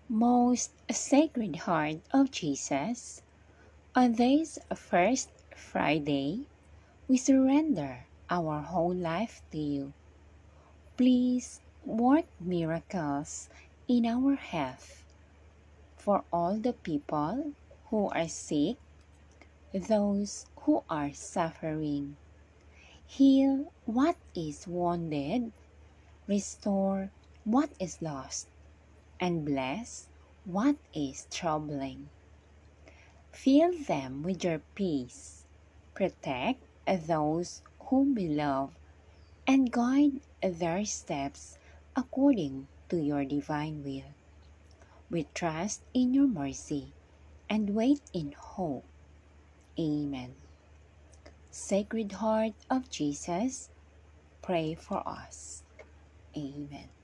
Most Sacred Heart of Jesus, on this first Friday, we surrender our whole life to you. Please work miracles in our health for all the people who are sick, those who are suffering. Heal what is wounded, restore what is lost, and bless what is troubling. Fill them with your peace. Protect those whom we love and guide their steps according to your divine will. We trust in your mercy and wait in hope. Amen. Sacred Heart of Jesus, pray for us. Amen.